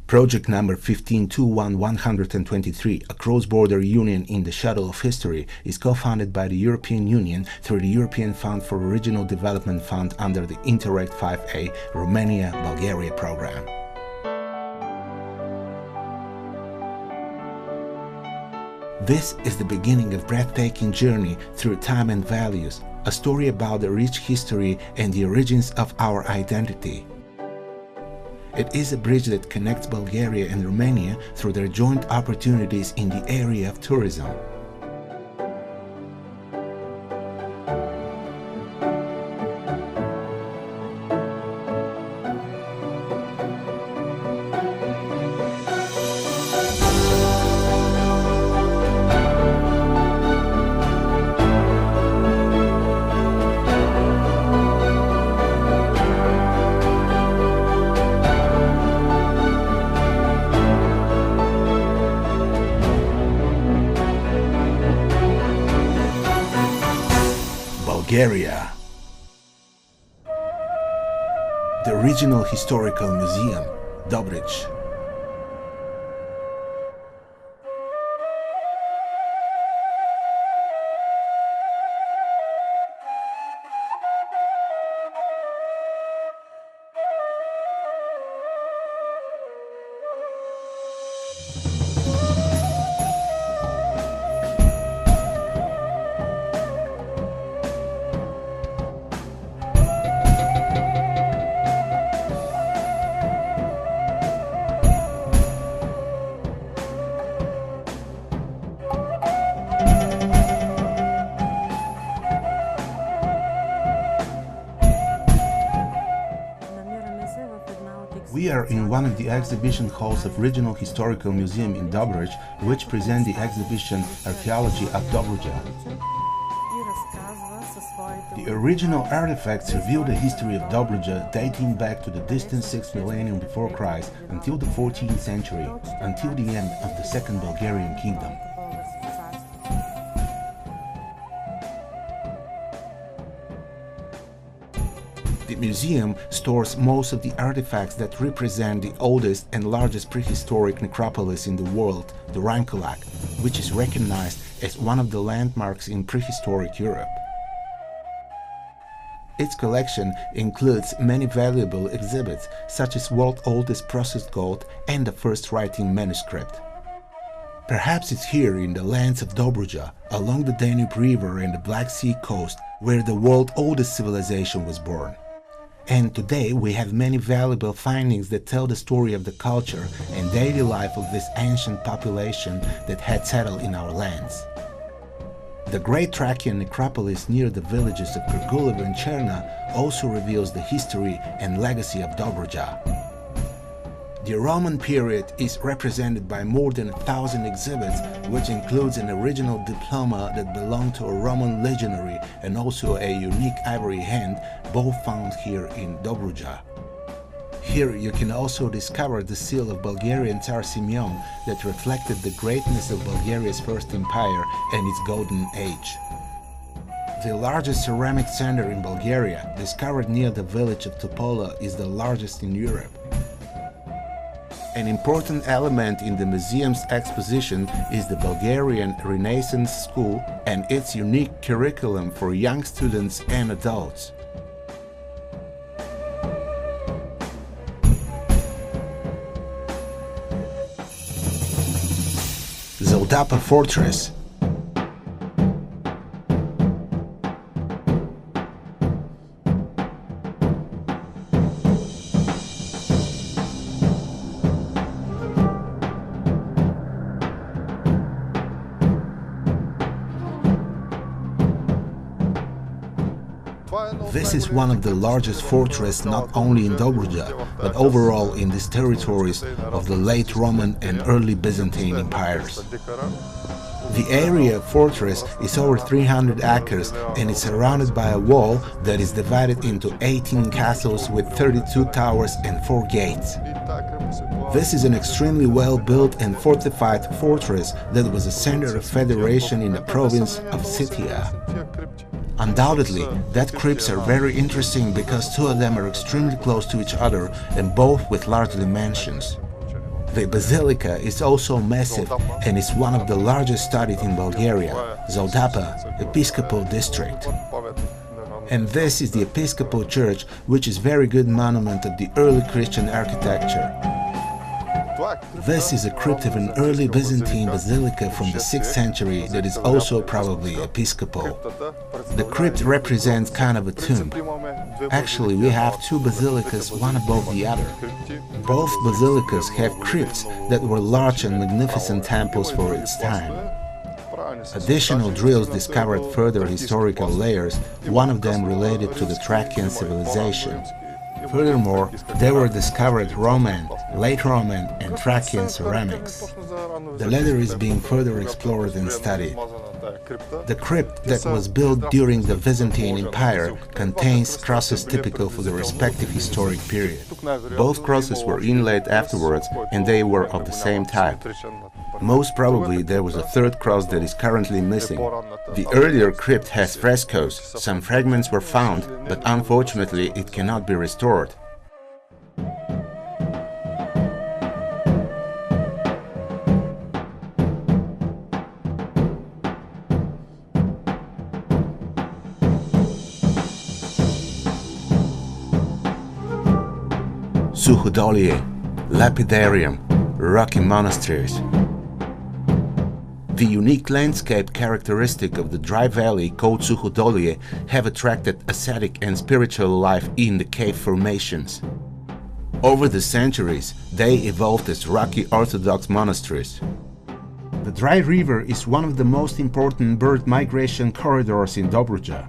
Project number 1521-123, a cross-border union in the shadow of history, is co-funded by the European Union through the European Fund for Regional Development Fund under the Interreg 5A Romania-Bulgaria program. This is the beginning of a breathtaking journey through time and values, a story about the rich history and the origins of our identity. It is a bridge that connects Bulgaria and Romania through their joint opportunities in the area of tourism. Bulgaria. The Regional Historical Museum, Dobrich. We are in one of the exhibition halls of Regional Historical Museum in Dobrich, which present the exhibition Archaeology of Dobruja. The original artifacts reveal the history of Dobruja dating back to the distant 6th millennium before Christ until the 14th century, until the end of the Second Bulgarian Kingdom. The museum stores most of the artifacts that represent the oldest and largest prehistoric necropolis in the world, the Rankulak, which is recognized as one of the landmarks in prehistoric Europe. Its collection includes many valuable exhibits, such as world's oldest processed gold and the first writing manuscript. Perhaps it's here in the lands of Dobruja, along the Danube River and the Black Sea coast, where the world's oldest civilization was born. And today we have many valuable findings that tell the story of the culture and daily life of this ancient population that had settled in our lands. The Great Thracian necropolis near the villages of Kirgulev and Cherna also reveals the history and legacy of Dobruja. The Roman period is represented by more than 1,000 exhibits, which includes an original diploma that belonged to a Roman legionary and also a unique ivory hand, both found here in Dobruja. Here you can also discover the seal of Bulgarian Tsar Simeon that reflected the greatness of Bulgaria's first empire and its golden age. The largest ceramic center in Bulgaria, discovered near the village of Topola, is the largest in Europe. An important element in the museum's exposition is the Bulgarian Renaissance School and its unique curriculum for young students and adults. Zaldapa Fortress. This is one of the largest fortresses not only in Dobruja, but overall in these territories of the late Roman and early Byzantine empires. The area of fortress is over 300 acres and is surrounded by a wall that is divided into 18 castles with 32 towers and 4 gates. This is an extremely well-built and fortified fortress that was a center of federation in the province of Scythia. Undoubtedly, that crypts are very interesting because 2 of them are extremely close to each other and both with large dimensions. The basilica is also massive and is one of the largest studied in Bulgaria, Zaldapa Episcopal District. And this is the Episcopal Church, which is very good monument of the early Christian architecture. This is a crypt of an early Byzantine basilica from the 6th century that is also probably episcopal. The crypt represents kind of a tomb. Actually, we have two basilicas, one above the other. Both basilicas have crypts that were large and magnificent temples for its time. Additional drills discovered further historical layers, one of them related to the Thracian civilization. Furthermore, there were discovered Roman, late Roman and Thracian ceramics. The latter is being further explored and studied. The crypt that was built during the Byzantine Empire contains crosses typical for the respective historic period. Both crosses were inlaid afterwards and they were of the same type. Most probably there was a third cross that is currently missing. The earlier crypt has frescoes, some fragments were found, but unfortunately it cannot be restored. Suhodoliei, lapidarium, rocky monasteries. The unique landscape characteristic of the dry valley called Suhodoliei have attracted ascetic and spiritual life in the cave formations. Over the centuries, they evolved as rocky Orthodox monasteries. The dry river is one of the most important bird migration corridors in Dobruja.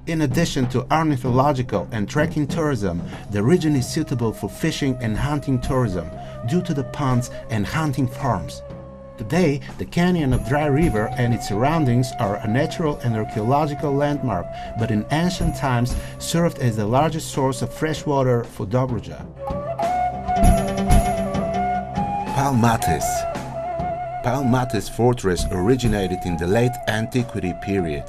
In addition to ornithological and trekking tourism, the region is suitable for fishing and hunting tourism due to the ponds and hunting farms. Today, the canyon of Dry River and its surroundings are a natural and archaeological landmark, but in ancient times served as the largest source of fresh water for Dobruja. Palmatis. Palmatis fortress originated in the late antiquity period.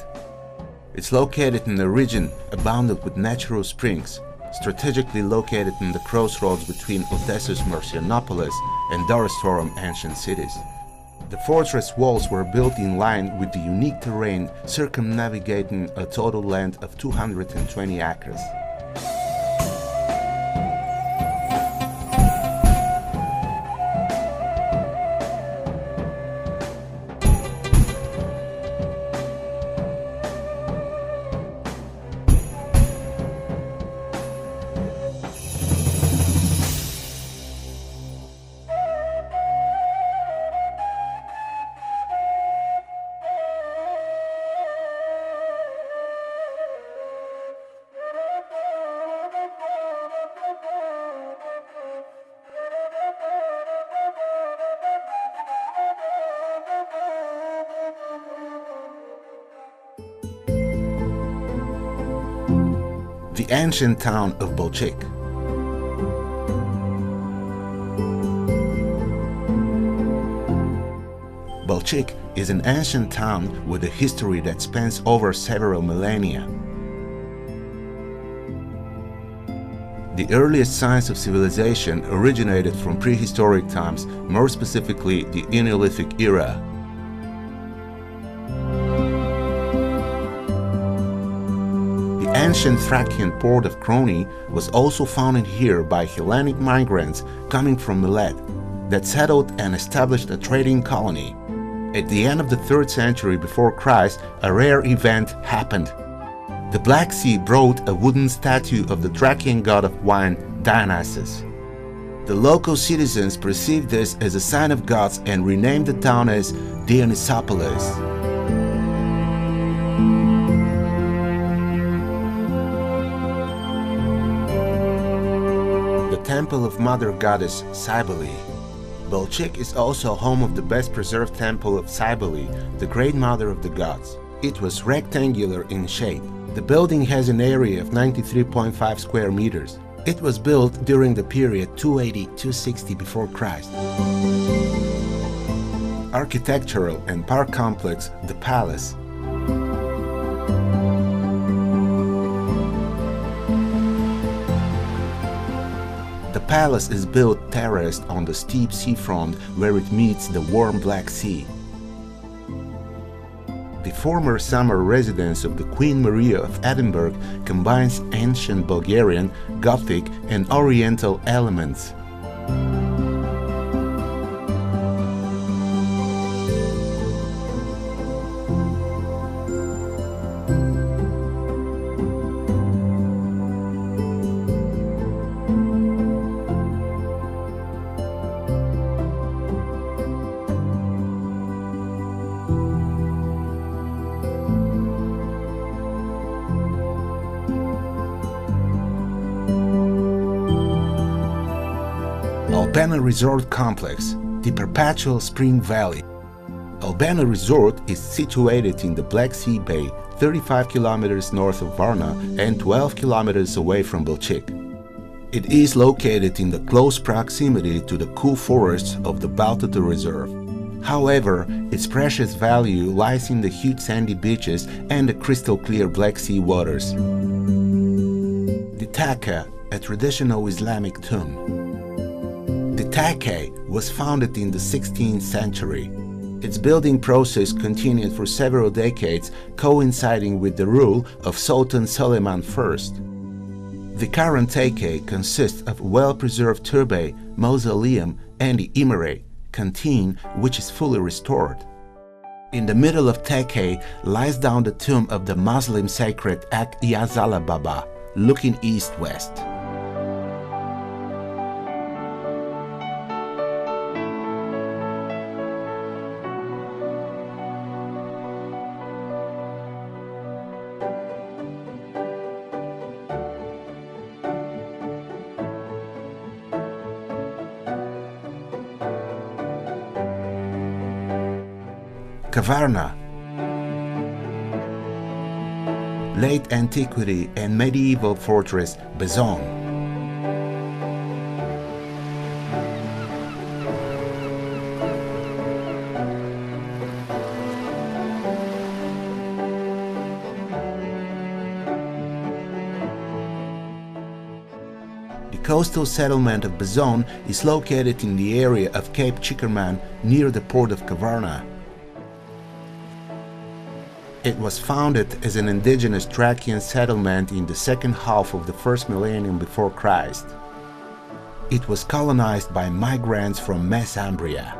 It's located in a region abounded with natural springs, strategically located in the crossroads between Odessus Marcianopolis and Dorostorum ancient cities. The fortress walls were built in line with the unique terrain circumnavigating a total land of 220 acres. The ancient town of Balchik. Balchik is an ancient town with a history that spans over several millennia. The earliest signs of civilization originated from prehistoric times, more specifically the Neolithic era. The ancient Thracian port of Kroni was also founded here by Hellenic migrants coming from Milet that settled and established a trading colony. At the end of the 3rd century before Christ, a rare event happened. The Black Sea brought a wooden statue of the Thracian god of wine, Dionysus. The local citizens perceived this as a sign of gods and renamed the town as Dionysopolis. Temple of Mother Goddess Cybele. Balchik is also home of the best preserved temple of Cybele, the Great Mother of the Gods. It was rectangular in shape. The building has an area of 93.5 square meters. It was built during the period 280-260 before Christ. Architectural and park complex, the Palace. The palace is built terraced on the steep seafront where it meets the warm Black Sea. The former summer residence of the Queen Maria of Edinburgh combines ancient Bulgarian, Gothic and Oriental elements. Albena Resort Complex, the Perpetual Spring Valley. Albena Resort is situated in the Black Sea Bay, 35 kilometers north of Varna and 12 kilometers away from Balchik. It is located in the close proximity to the cool forests of the Baltata Reserve. However, its precious value lies in the huge sandy beaches and the crystal clear Black Sea waters. The Takka, a traditional Islamic tomb. The Takka was founded in the 16th century. Its building process continued for several decades, coinciding with the rule of Sultan Suleiman I. The current Takka consists of a well-preserved turbe, mausoleum, and the imare, canteen, which is fully restored. In the middle of Takka lies down the tomb of the Muslim sacred Ak Yazala Baba, looking east-west. Kavarna. Late Antiquity and Medieval Fortress Bezon. The coastal settlement of Bezon is located in the area of Cape Chickerman near the port of Kavarna. It was founded as an indigenous Thracian settlement in the second half of the first millennium before Christ. It was colonized by migrants from Mesembria.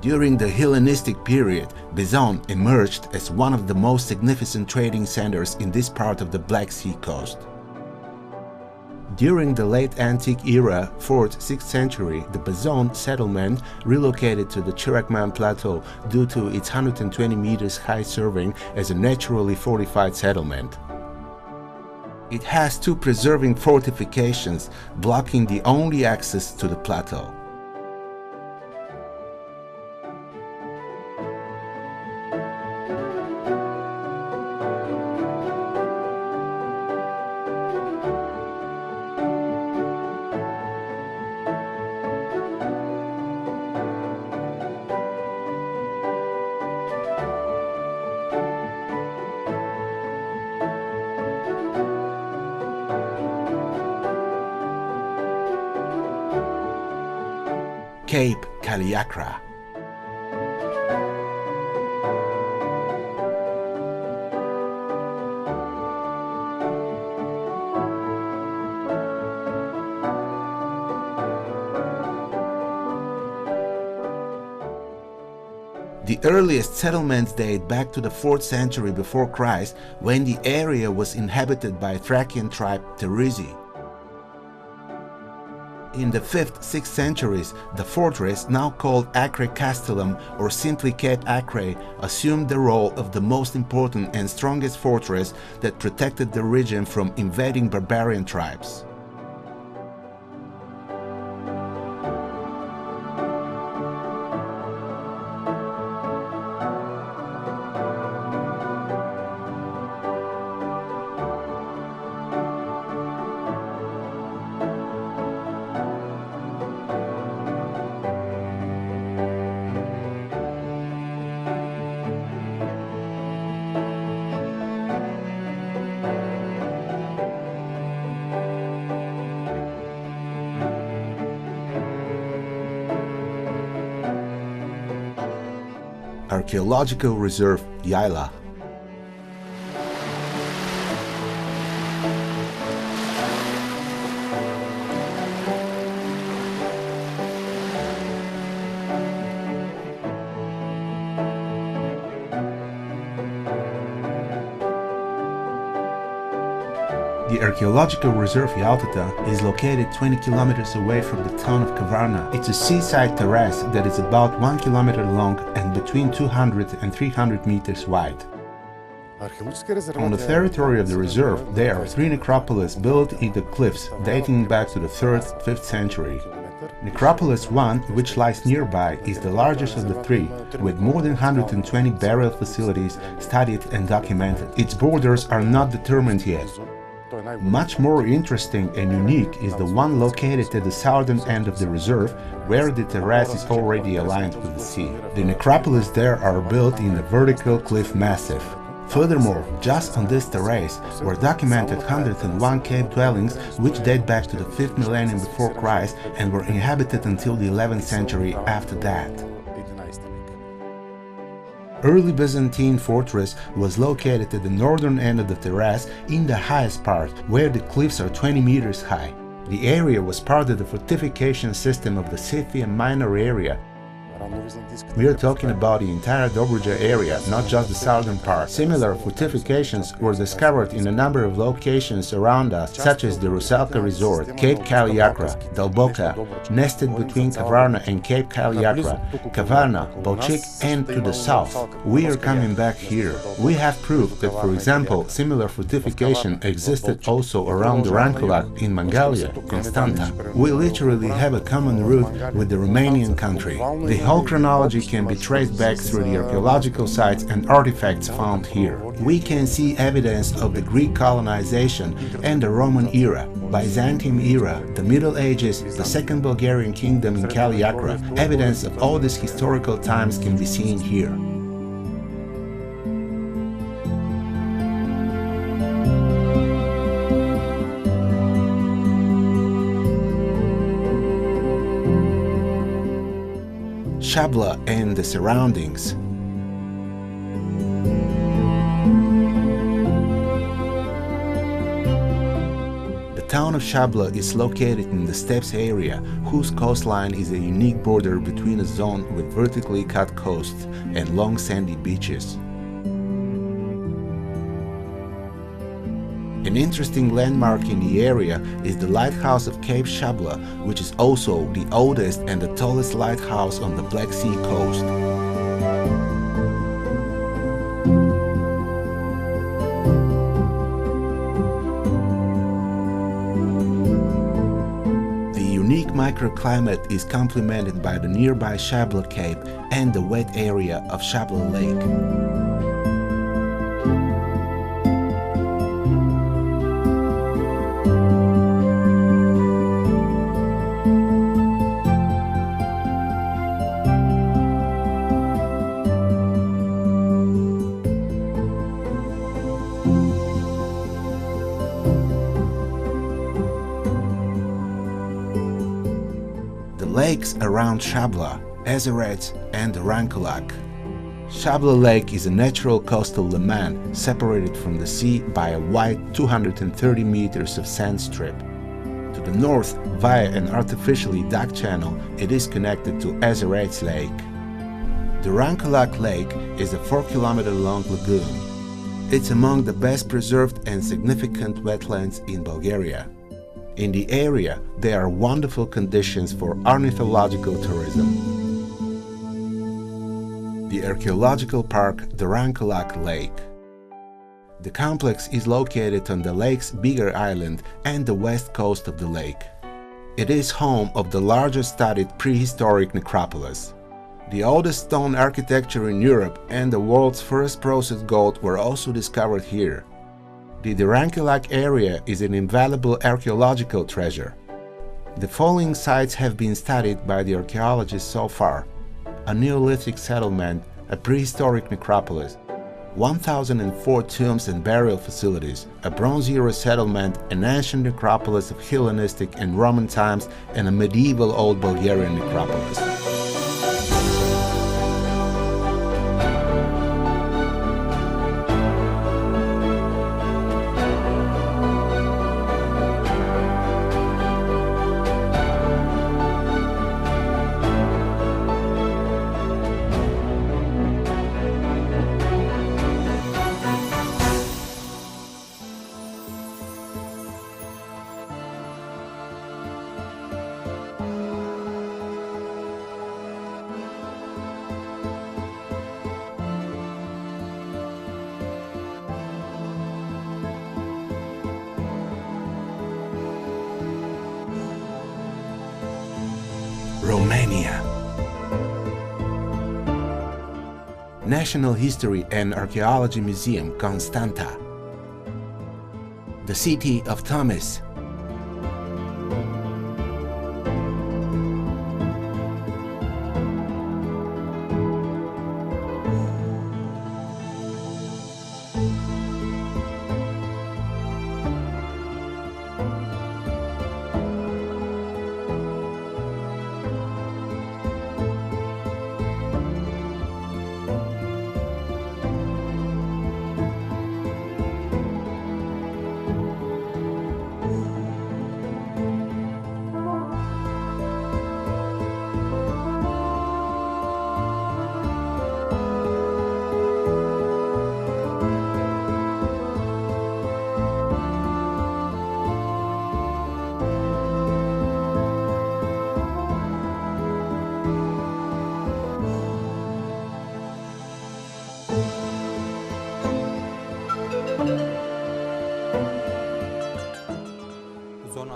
During the Hellenistic period, Bezon emerged as one of the most significant trading centers in this part of the Black Sea coast. During the late Antique era, 4th-6th century, the Bezon settlement relocated to the Chirakman Plateau due to its 120 meters high serving as a naturally fortified settlement. It has two preserving fortifications blocking the only access to the plateau. Cape Kaliakra. The earliest settlements date back to the 4th century before Christ, when the area was inhabited by Thracian tribe Terezi. In the 5th-6th centuries, the fortress, now called Acre Castellum or simply Cape Acre, assumed the role of the most important and strongest fortress that protected the region from invading barbarian tribes. Archaeological Reserve Yaila. The Archaeological Reserve ΣЯΝΚΑΤΑ is located 20 kilometers away from the town of Kavarna. It's a seaside terrace that is about 1 kilometer long and between 200 and 300 meters wide. On the territory of the reserve, there are 3 necropolis built in the cliffs dating back to the 3rd, 5th century. Necropolis 1, which lies nearby, is the largest of the 3, with more than 120 burial facilities studied and documented. Its borders are not determined yet. Much more interesting and unique is the one located at the southern end of the reserve, where the terrace is already aligned with the sea. The necropolis there are built in a vertical cliff massif. Furthermore, just on this terrace were documented 101 cave dwellings which date back to the 5th millennium before Christ and were inhabited until the 11th century after that. Early Byzantine fortress was located at the northern end of the terrace in the highest part, where the cliffs are 20 meters high. The area was part of the fortification system of the Scythian Minor area. We are talking about the entire Dobruja area, not just the southern part. Similar fortifications were discovered in a number of locations around us, such as the Rusalka Resort, Cape Kaliakra, Dalboka, nested between Kavarna and Cape Kaliakra, Kavarna, Balchik, and to the south. We are coming back here. We have proof that, for example, similar fortification existed also around the Rankulak in Mangalia, Constanta. We literally have a common root with the Romanian country. The whole chronology can be traced back through the archaeological sites and artifacts found here. We can see evidence of the Greek colonization and the Roman era, Byzantium era, the Middle Ages, the Second Bulgarian Kingdom in Kaliakra. Evidence of all these historical times can be seen here. Shabla and the surroundings. The town of Shabla is located in the steppes area, whose coastline is a unique border between a zone with vertically cut coasts and long sandy beaches. An interesting landmark in the area is the lighthouse of Cape Shabla, which is also the oldest and the tallest lighthouse on the Black Sea coast. The unique microclimate is complemented by the nearby Shabla Cape and the wet area of Shabla Lake. Lakes around Shabla, Ezerets and Rankulak. Shabla Lake is a natural coastal laman separated from the sea by a wide 230 meters of sand strip. To the north, via an artificially dug channel, it is connected to Ezerets Lake. The Rankulak Lake is a 4-kilometer-long lagoon. It's among the best preserved and significant wetlands in Bulgaria. In the area, there are wonderful conditions for ornithological tourism. The archaeological park, the Rankulak Lake. The complex is located on the lake's bigger island and the west coast of the lake. It is home of the largest studied prehistoric necropolis. The oldest stone architecture in Europe and the world's first processed gold were also discovered here. The Rankulak area is an invaluable archaeological treasure. The following sites have been studied by the archaeologists so far: a Neolithic settlement, a prehistoric necropolis, 1,004 tombs and burial facilities, a Bronze Era settlement, an ancient necropolis of Hellenistic and Roman times, and a medieval Old Bulgarian necropolis. Romania. National History and Archaeology Museum, Constanta. The city of Tomis.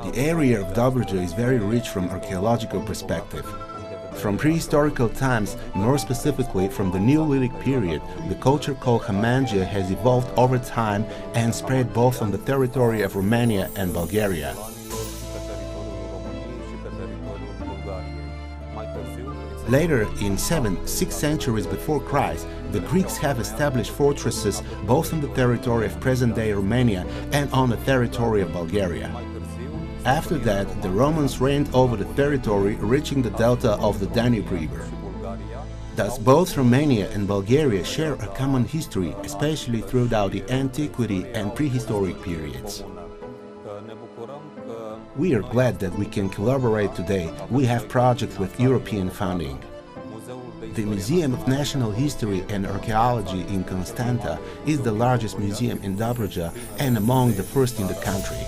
The area of Dobruja is very rich from archaeological perspective. From prehistorical times, more specifically from the Neolithic period, the culture called Hamangia has evolved over time and spread both on the territory of Romania and Bulgaria. Later, in 7th-6th centuries before Christ, the Greeks have established fortresses both on the territory of present-day Romania and on the territory of Bulgaria. After that, the Romans reigned over the territory reaching the delta of the Danube River. Thus, both Romania and Bulgaria share a common history, especially throughout the antiquity and prehistoric periods. We are glad that we can collaborate today. We have projects with European funding. The Museum of National History and Archaeology in Constanta is the largest museum in Dobruja and among the first in the country.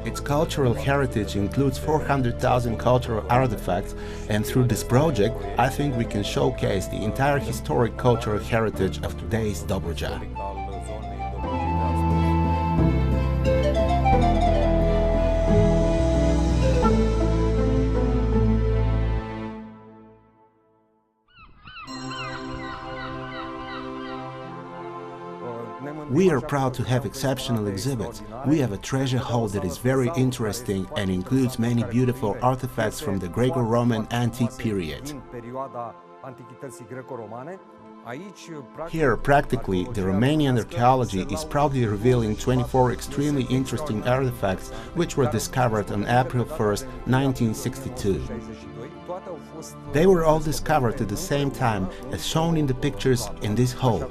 Its cultural heritage includes 400,000 cultural artifacts, and through this project, I think we can showcase the entire historic cultural heritage of today's Dobruja. We are proud to have exceptional exhibits. We have a treasure hall that is very interesting and includes many beautiful artifacts from the Greco-Roman antique period. Here, practically, the Romanian archaeology is proudly revealing 24 extremely interesting artifacts which were discovered on April 1st, 1962. They were all discovered at the same time as shown in the pictures in this hall.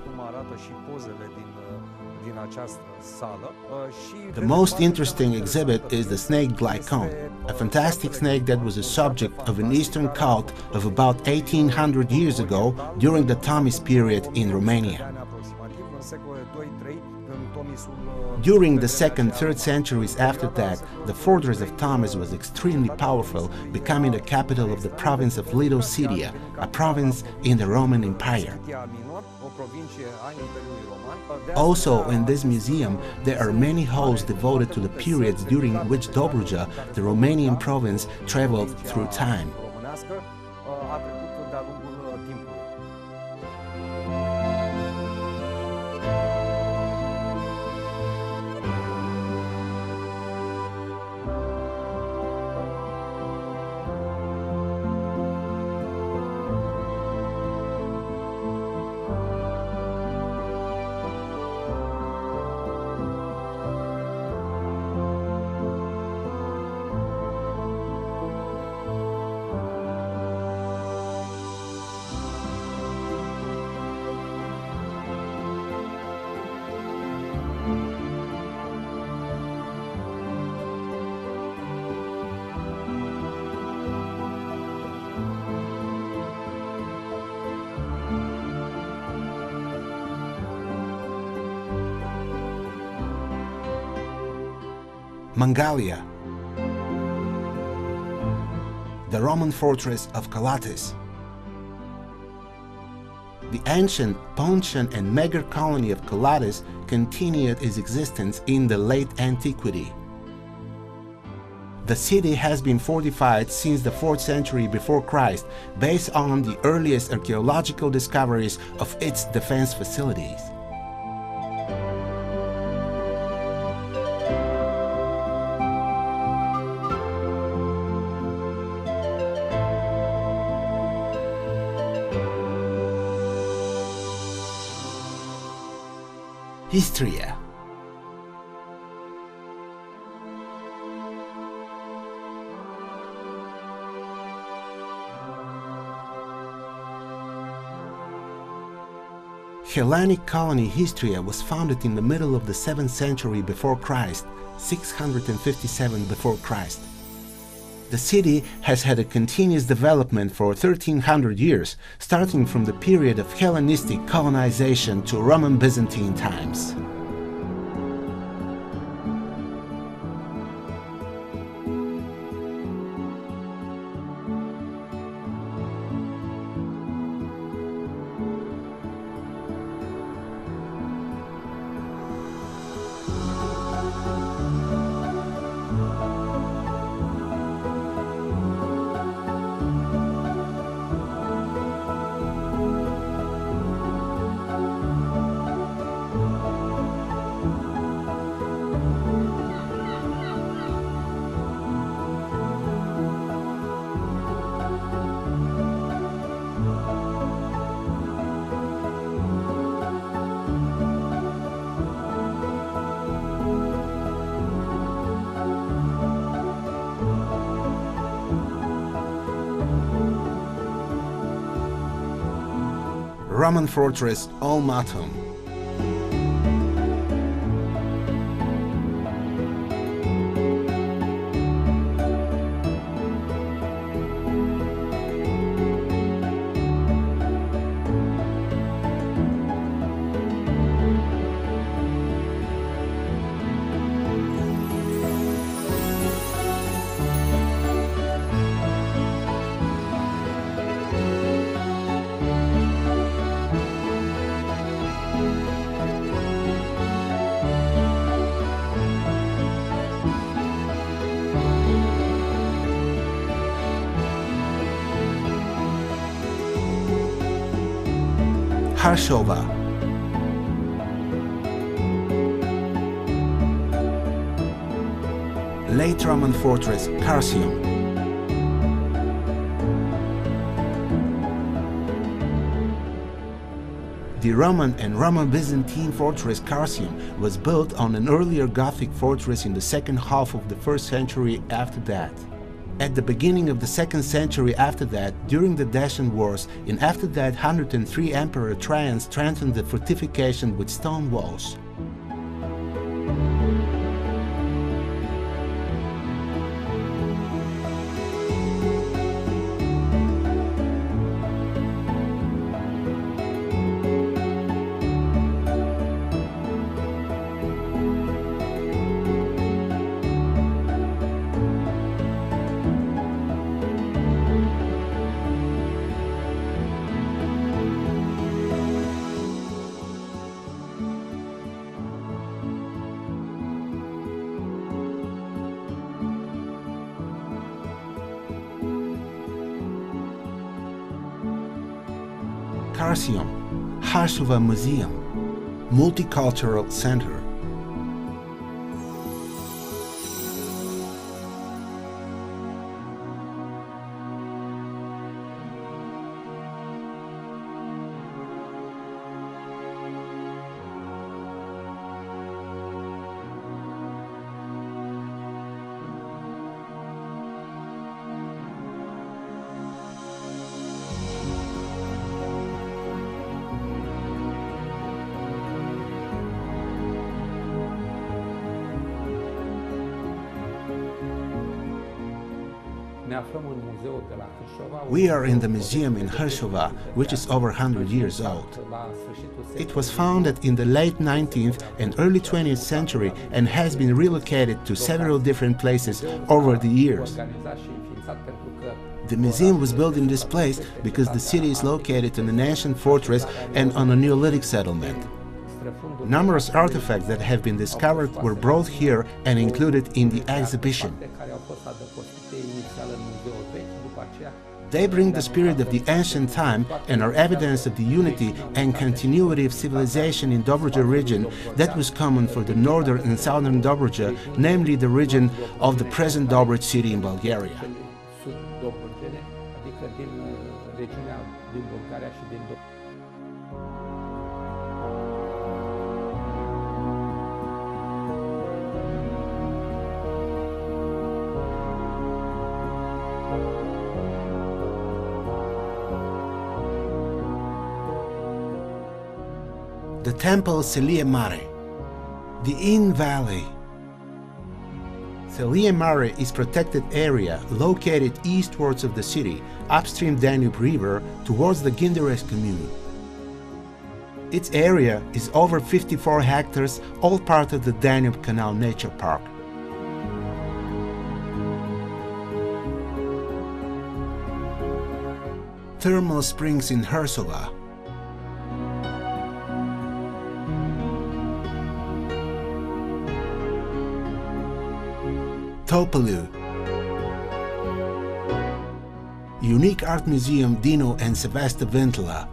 The most interesting exhibit is the snake Glycon, a fantastic snake that was a subject of an Eastern cult of about 1800 years ago during the Tomis period in Romania. During the 2nd-3rd centuries after that, the fortress of Tomis was extremely powerful, becoming the capital of the province of Little Syria, a province in the Roman Empire. Also, in this museum, there are many halls devoted to the periods during which Dobruja, the Romanian province, traveled through time. Mangalia, the Roman fortress of Calatis. The ancient Pontian and Magyar colony of Calatis continued its existence in the late antiquity. The city has been fortified since the 4th century before Christ, based on the earliest archaeological discoveries of its defense facilities. Istria. Hellenic colony Istria was founded in the middle of the 7th century before Christ, 657 before Christ. The city has had a continuous development for 1300 years, starting from the period of Hellenistic colonization to Roman Byzantine times. Roman fortress Almatum. Harshova. Late Roman fortress Carsium. The Roman and Roman-Byzantine fortress Carsium was built on an earlier Gothic fortress in the second half of the 1st century after that. At the beginning of the 2nd century after that, during the Dacian Wars, and after that 103 Emperor Trajan strengthened the fortification with stone walls. Carsium, Harshova Museum, Multicultural Center. We are in the museum in Harshova, which is over 100 years old. It was founded in the late 19th and early 20th century and has been relocated to several different places over the years. The museum was built in this place because the city is located in an ancient fortress and on a Neolithic settlement. Numerous artifacts that have been discovered were brought here and included in the exhibition. They bring the spirit of the ancient time and are evidence of the unity and continuity of civilization in Dobruja region that was common for the northern and southern Dobruja, namely the region of the present Dobruj city in Bulgaria. The temple Celia Mare, the Inn Valley. Celia Mare is protected area located eastwards of the city, upstream Danube River, towards the Ginderes commune. Its area is over 54 hectares, all part of the Danube Canal Nature Park. Thermal springs in Hersova. Topolu. Unique art museum Dino and Sevesta Vintila.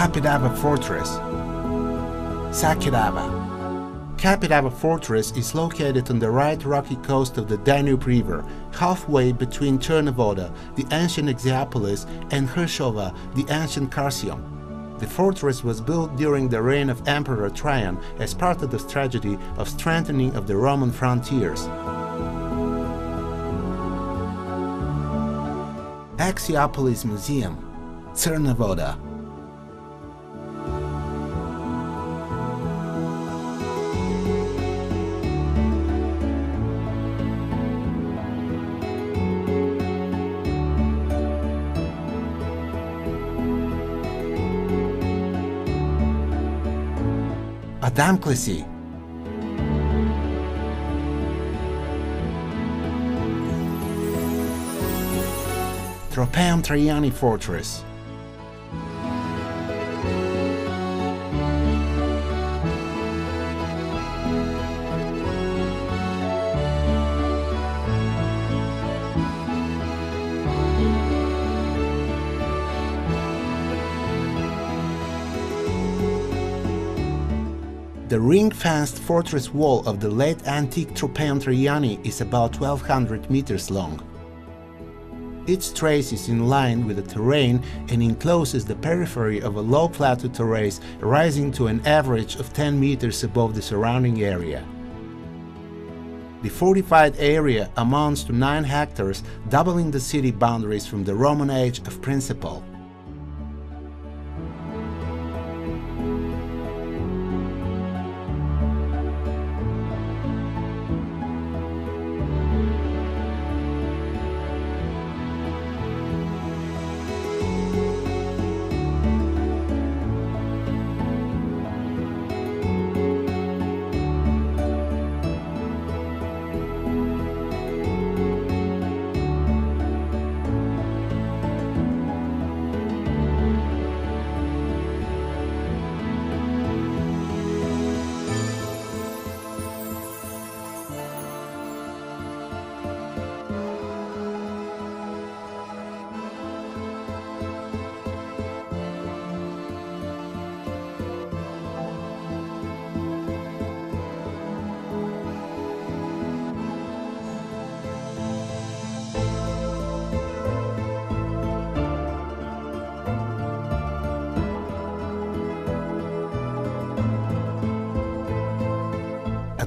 Kapidava Fortress. Sakidava. Kapidava Fortress is located on the right rocky coast of the Danube River, halfway between Chernovoda, the ancient Exeapolis, and Hershova, the ancient Kharsium. The fortress was built during the reign of Emperor Trajan as part of the strategy of strengthening of the Roman frontiers. Exeapolis Museum, Chernovoda. Adamklesi. Tropeon Traiani Fortress. The ring-fenced fortress wall of the late antique Tropeon Traiani is about 1200 meters long. Its trace is in line with the terrain and encloses the periphery of a low plateau terrace rising to an average of 10 meters above the surrounding area. The fortified area amounts to 9 hectares, doubling the city boundaries from the Roman age of Principal.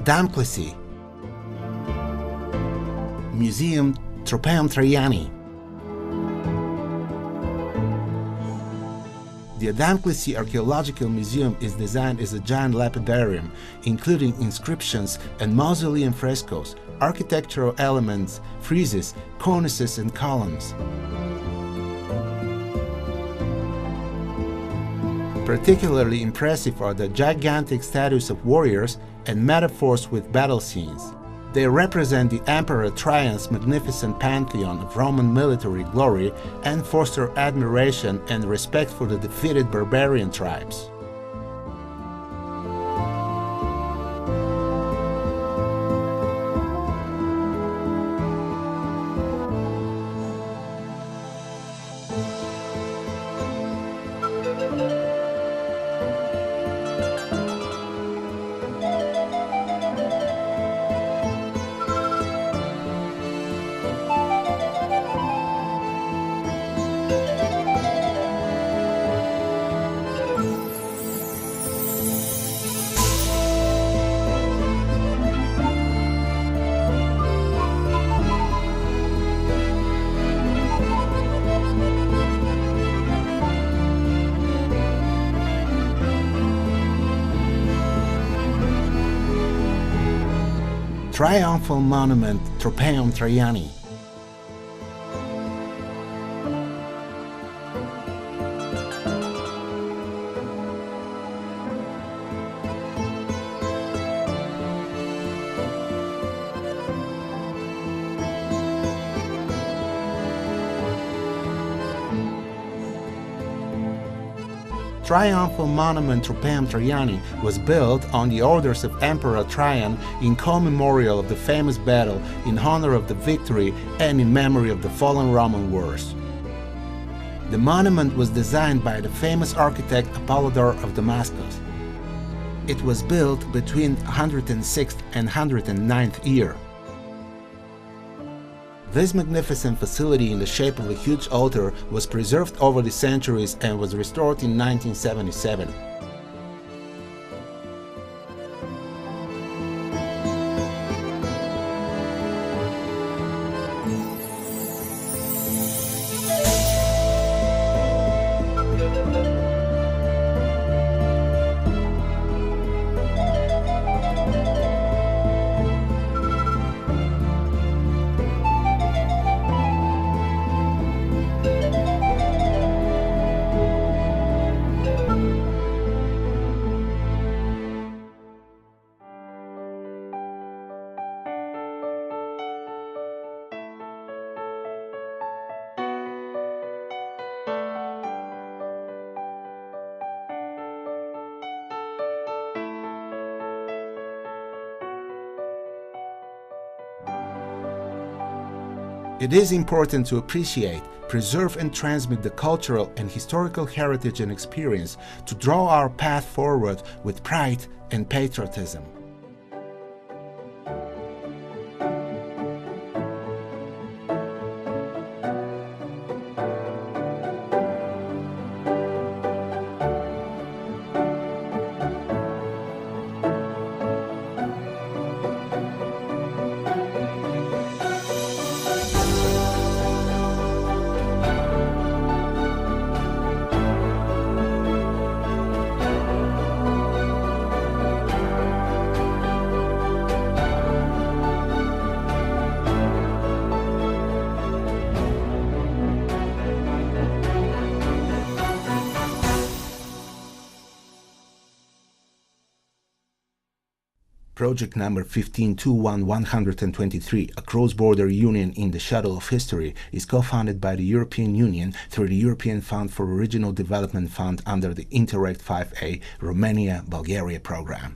Adamklisi, Museum Tropeum Traiani. The Adamklisi Archaeological Museum is designed as a giant lapidarium, including inscriptions and mausoleum frescoes, architectural elements, friezes, cornices, and columns. Particularly impressive are the gigantic statues of warriors and metaphors with battle scenes. They represent the Emperor Trajan's magnificent pantheon of Roman military glory and foster admiration and respect for the defeated barbarian tribes. Triumphal Monument Tropeum Traiani. Triumphal Monument Tropeum Traiani was built on the orders of Emperor Trajan in commemorial of the famous battle, in honor of the victory and in memory of the fallen Roman wars. The monument was designed by the famous architect Apollodor of Damascus. It was built between 106th and 109th year. This magnificent facility in the shape of a huge altar was preserved over the centuries and was restored in 1977. It is important to appreciate, preserve and transmit the cultural and historical heritage and experience to draw our path forward with pride and patriotism. Project number 15-21123, a cross-border union in the shuttle of history, is co-funded by the European Union through the European Fund for Regional Development Fund under the Interreg 5A Romania-Bulgaria program.